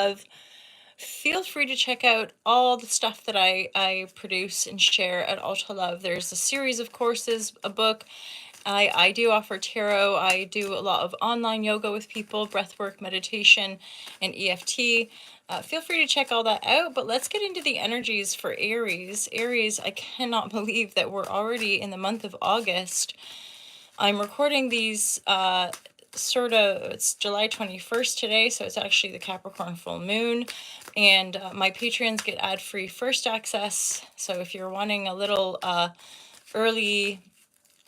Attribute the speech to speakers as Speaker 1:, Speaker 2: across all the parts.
Speaker 1: Love. Feel free to check out all the stuff that I produce and share at Ultra Love. There's a series of courses, a book. I do offer tarot. I do a lot of online yoga with people, breathwork, meditation, and EFT. Feel free to check all that out, but let's get into the energies for Aries. Aries, I cannot believe that we're already in the month of August. I'm recording these it's July 21st today, so it's actually the Capricorn full moon, and my patrons get ad-free first access. So if you're wanting a little early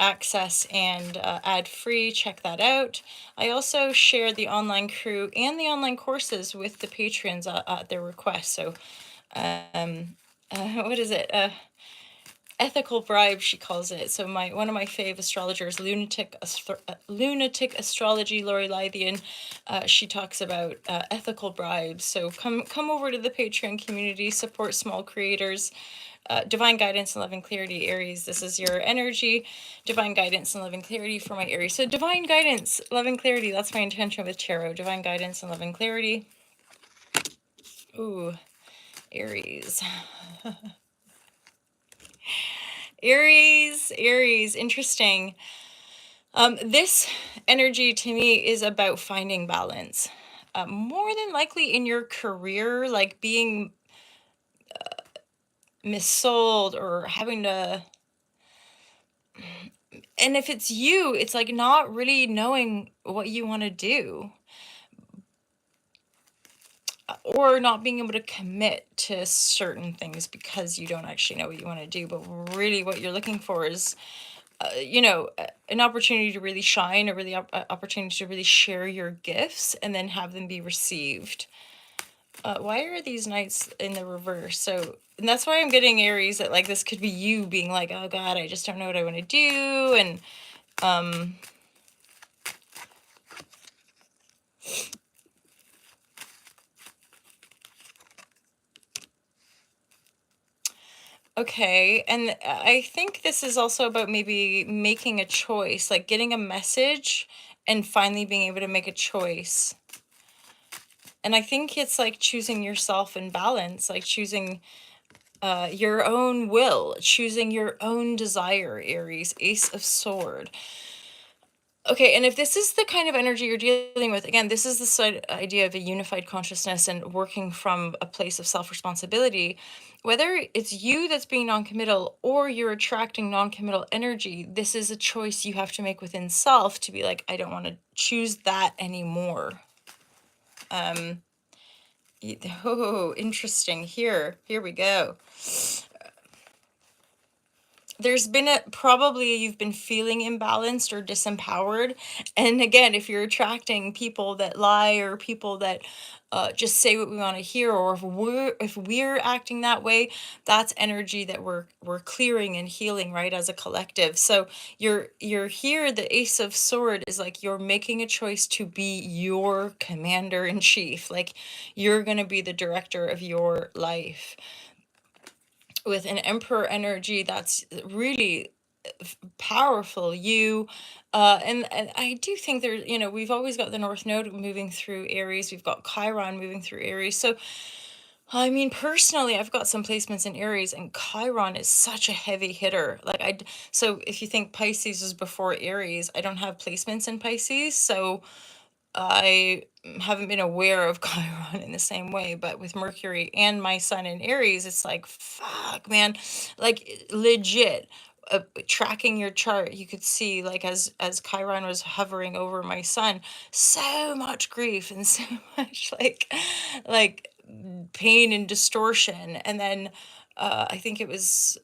Speaker 1: access and ad-free, check that out. I also share the online crew and the online courses with the patrons at their request. So what is it? Ethical bribe, she calls it. So one of my fave astrologers, lunatic astrology, Lori Lythian, she talks about ethical bribes. So come over to the Patreon community, support small creators. Divine guidance and love and clarity, Aries. This is your energy. Divine guidance and love and clarity for my Aries. So divine guidance, love and clarity. That's my intention with tarot. Divine guidance and love and clarity. Ooh, Aries. Aries, interesting. This energy to me is about finding balance. More than likely in your career, like being missold or having to, and if it's you, it's like not really knowing what you want to do, or not being able to commit to certain things because you don't actually know what you want to do, but really what you're looking for is an opportunity to really shine, a really opportunity to really share your gifts and then have them be received. Why are these knights in the reverse? So, and that's why I'm getting Aries, that like this could be you being like, oh God, I just don't know what I want to do. And okay, and I think this is also about maybe making a choice, like getting a message and finally being able to make a choice. And I think it's like choosing yourself in balance, like choosing your own will, choosing your own desire, Aries, Ace of Sword. Okay, and if this is the kind of energy you're dealing with, again, this is the idea of a unified consciousness and working from a place of self-responsibility. Whether it's you that's being non-committal or you're attracting non-committal energy, this is a choice you have to make within self to be like, I don't want to choose that anymore. Oh, interesting. Here we go. There's been probably you've been feeling imbalanced or disempowered. And again, if you're attracting people that lie or people that just say what we want to hear, or if we're acting that way, that's energy that we're clearing and healing, right, as a collective. So you're here, the Ace of Sword is like you're making a choice to be your commander in chief. Like you're going to be the director of your life. With an Emperor energy, that's really powerful. And I do think there, we've always got the North Node moving through Aries. We've got Chiron moving through Aries. So, I mean, personally, I've got some placements in Aries, and Chiron is such a heavy hitter. So if you think Pisces is before Aries, I don't have placements in Pisces. So I haven't been aware of Chiron in the same way, but with Mercury and my sun in Aries, it's like, fuck, man, like legit. Tracking your chart, you could see like as Chiron was hovering over my sun, so much grief and so much like pain and distortion. And then I think it was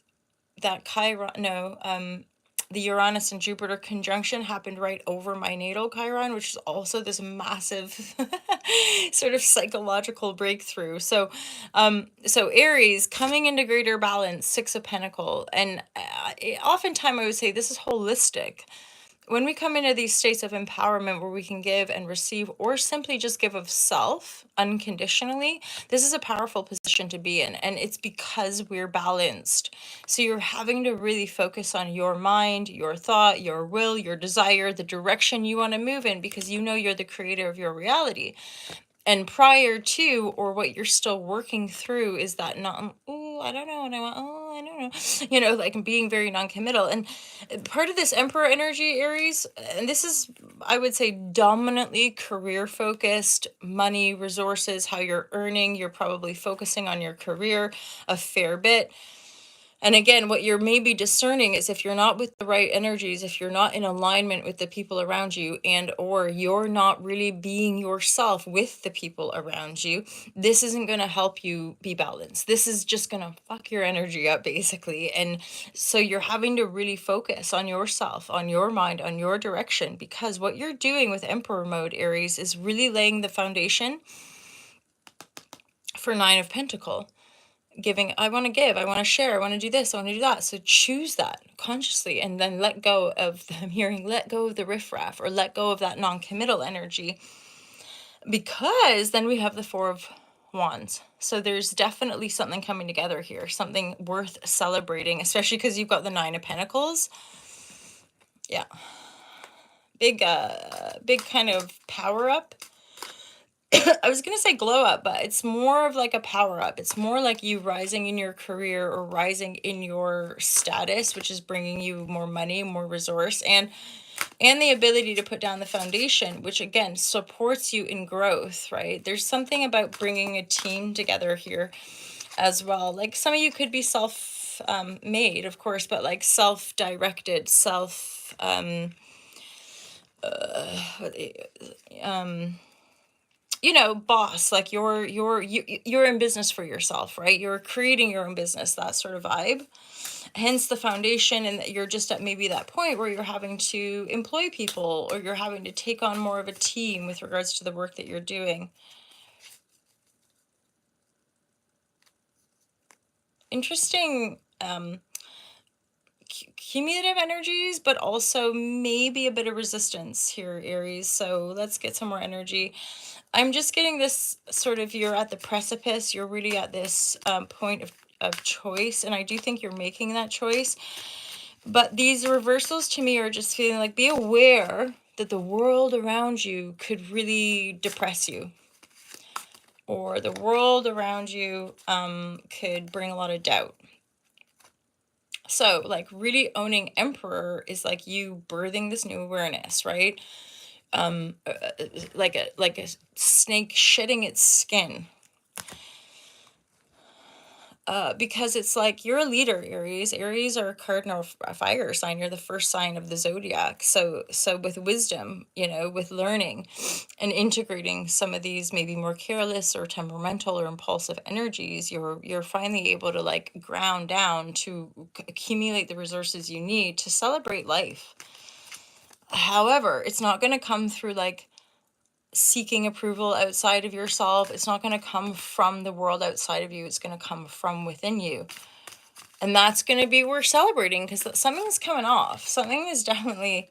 Speaker 1: that the Uranus and Jupiter conjunction happened right over my natal Chiron, which is also this massive sort of psychological breakthrough. So, so Aries coming into greater balance, Six of Pentacles, and oftentimes I would say this is holistic. When we come into these states of empowerment where we can give and receive, or simply just give of self unconditionally, this is a powerful position to be in. And it's because we're balanced. So you're having to really focus on your mind, your thought, your will, your desire, the direction you want to move in, because you know you're the creator of your reality. And prior to, or what you're still working through, is that not, oh, I don't know what I want, oh, I don't know, like being very non-committal. And part of this Emperor energy, Aries, and this is, I would say, dominantly career focused, money, resources, how you're earning. You're probably focusing on your career a fair bit. And again, what you're maybe discerning is if you're not with the right energies, if you're not in alignment with the people around you, and or you're not really being yourself with the people around you, this isn't going to help you be balanced. This is just going to fuck your energy up, basically. And so you're having to really focus on yourself, on your mind, on your direction, because what you're doing with Emperor mode, Aries, is really laying the foundation for Nine of Pentacle. Giving, I want to give, I want to share, I want to do this, I want to do that. So choose that consciously, and then let go of I'm hearing, let go of the riffraff, or let go of that non-committal energy, because then we have the Four of Wands. So there's definitely something coming together here, something worth celebrating, especially because you've got the Nine of Pentacles. Yeah, big kind of power up. I was going to say glow up, but it's more of like a power up. It's more like you rising in your career, or rising in your status, which is bringing you more money, more resource, and the ability to put down the foundation, which again supports you in growth, right? There's something about bringing a team together here as well. Like some of you could be self made, of course, but like self-directed, boss. Like you're in business for yourself, right? You're creating your own business, that sort of vibe. Hence the foundation, and that you're just at maybe that point where you're having to employ people, or you're having to take on more of a team with regards to the work that you're doing. Interesting cumulative energies, but also maybe a bit of resistance here, Aries. So let's get some more energy. I'm just getting this sort of, you're at the precipice, you're really at this point of choice, and I do think you're making that choice. But these reversals to me are just feeling like, be aware that the world around you could really depress you, or the world around you could bring a lot of doubt. So like really owning Emperor is like you birthing this new awareness, right? Like a snake shedding its skin. Because it's like you're a leader, Aries. Aries are a cardinal fire sign. You're the first sign of the zodiac. So with wisdom, with learning and integrating some of these maybe more careless or temperamental or impulsive energies, you're finally able to like ground down to accumulate the resources you need to celebrate life. However, it's not going to come through like seeking approval outside of yourself. It's not going to come from the world outside of you. It's going to come from within you. And that's going to be worth celebrating, because something's coming off. Something is definitely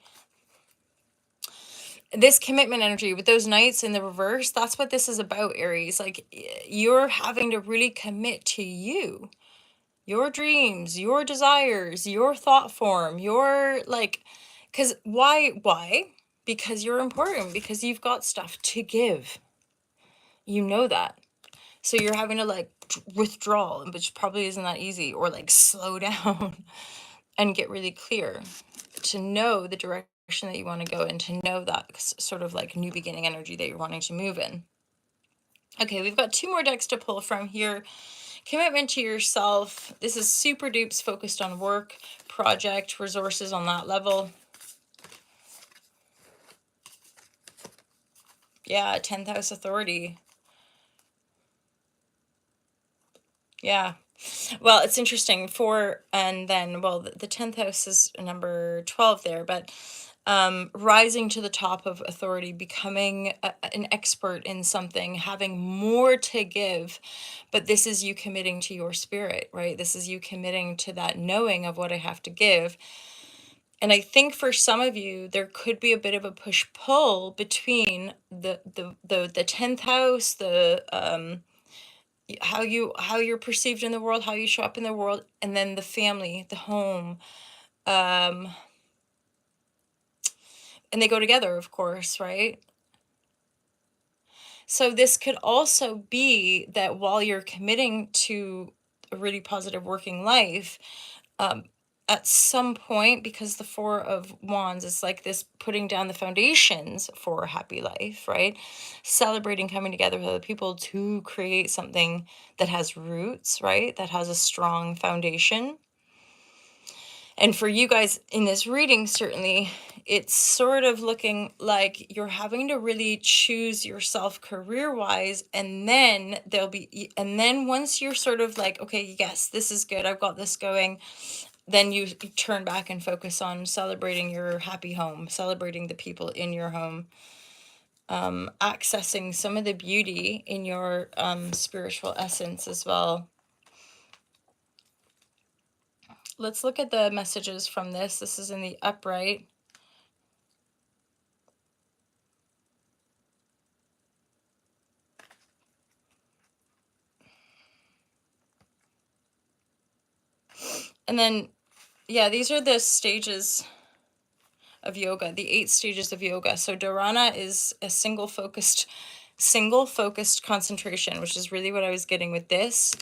Speaker 1: this commitment energy with those knights in the reverse. That's what this is about, Aries. Like you're having to really commit to you, your dreams, your desires, your thought form, your like, because why? Because you're important, because you've got stuff to give. You know that. So you're having to like withdraw, which probably isn't that easy, or like slow down and get really clear to know the direction that you want to go, and to know that sort of like new beginning energy that you're wanting to move in. Okay, we've got two more decks to pull from here. Commitment to yourself. This is super dupes focused on work, project, resources on that level. Yeah, 10th house authority. Yeah. Well, it's interesting. And then, well, the 10th house is number 12 there, but rising to the top of authority, becoming an expert in something, having more to give. But this is you committing to your spirit, right? This is you committing to that knowing of what I have to give. And I think for some of you, there could be a bit of a push-pull between the 10th house, the how you're perceived in the world, how you show up in the world, and then the family, the home. And they go together, of course, right? So this could also be that while you're committing to a really positive working life, um, at some point, because the Four of Wands is like this putting down the foundations for a happy life, right? Celebrating coming together with other people to create something that has roots, right? That has a strong foundation. And for you guys in this reading, certainly, it's sort of looking like you're having to really choose yourself career wise. And then and then once you're sort of like, okay, yes, this is good, I've got this going, then you turn back and focus on celebrating your happy home, celebrating the people in your home, accessing some of the beauty in your spiritual essence as well. Let's look at the messages from this. This is in the upright. And then, yeah, these are the stages of yoga, the 8 stages of yoga. So dharana is a single focused concentration, which is really what I was getting with this.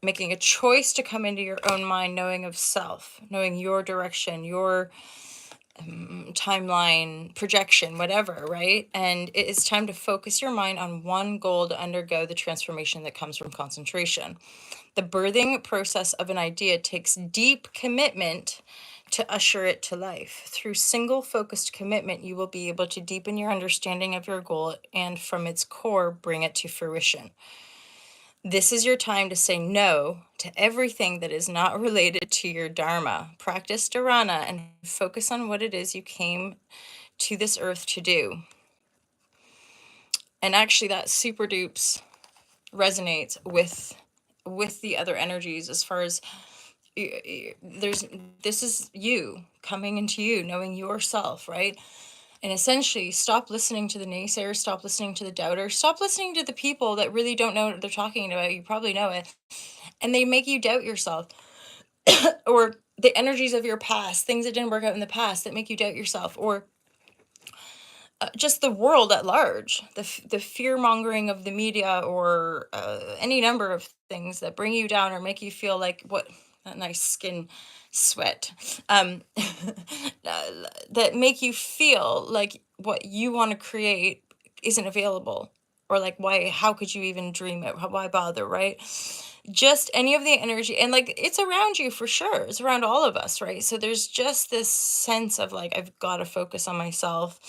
Speaker 1: Making a choice to come into your own mind, knowing of self, knowing your direction, your timeline, projection, whatever, right? And it is time to focus your mind on one goal to undergo the transformation that comes from concentration. The birthing process of an idea takes deep commitment to usher it to life. Through single focused commitment, you will be able to deepen your understanding of your goal and from its core, bring it to fruition. This is your time to say no to everything that is not related to your dharma. Practice dharana and focus on what it is you came to this earth to do. And actually that super dupes resonates with the other energies as far as this is you coming into you, knowing yourself, right? And essentially stop listening to the naysayers, stop listening to the doubters, stop listening to the people that really don't know what they're talking about. You probably know it. And they make you doubt yourself. Or the energies of your past, things that didn't work out in the past that make you doubt yourself, or just the world at large, the fear mongering of the media, or any number of things that bring you down or make you feel like what that nice skin sweat, that make you feel like what you want to create isn't available, or like how could you even dream it, why bother, right? Just any of the energy, and like it's around you for sure, it's around all of us, right? So there's just this sense of like, I've got to focus on myself.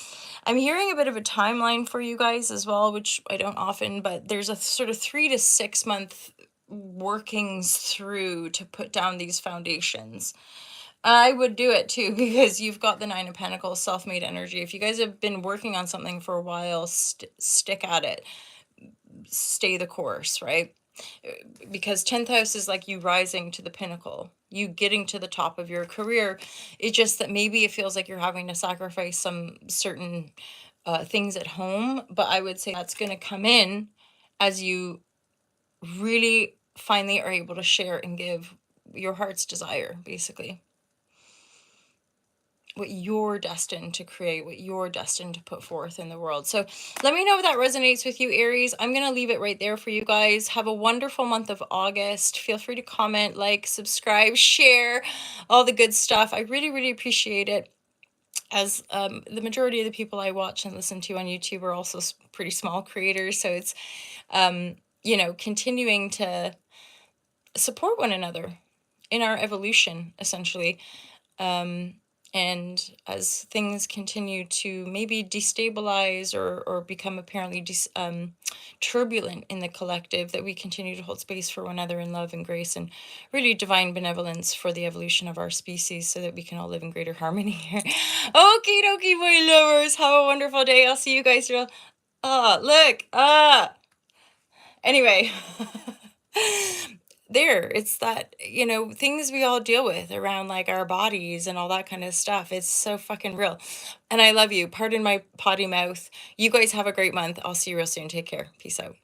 Speaker 1: I'm hearing a bit of a timeline for you guys as well, which I don't often, but there's a sort of 3 to 6 month workings through to put down these foundations. I would do it too, because you've got the 9 of Pentacles, self-made energy. If you guys have been working on something for a while, stick at it, stay the course, right? Because 10th house is like you rising to the pinnacle, you getting to the top of your career. It's just that maybe it feels like you're having to sacrifice some certain things at home, but I would say that's going to come in as you really finally are able to share and give your heart's desire, basically what you're destined to create, what you're destined to put forth in the world. So let me know if that resonates with you, Aries. I'm going to leave it right there for you guys. Have a wonderful month of August. Feel free to comment, like, subscribe, share, all the good stuff. I really, really appreciate it. As the majority of the people I watch and listen to on YouTube are also pretty small creators. So it's, continuing to support one another in our evolution, essentially. And as things continue to maybe destabilize or become apparently turbulent in the collective, that we continue to hold space for one another in love and grace and really divine benevolence for the evolution of our species, so that we can all live in greater harmony here. Okie dokie, my lovers. Have a wonderful day. I'll see you guys real. Anyway. It's that, things we all deal with around like our bodies and all that kind of stuff. It's so fucking real. And I love you. Pardon my potty mouth. You guys have a great month. I'll see you real soon. Take care. Peace out.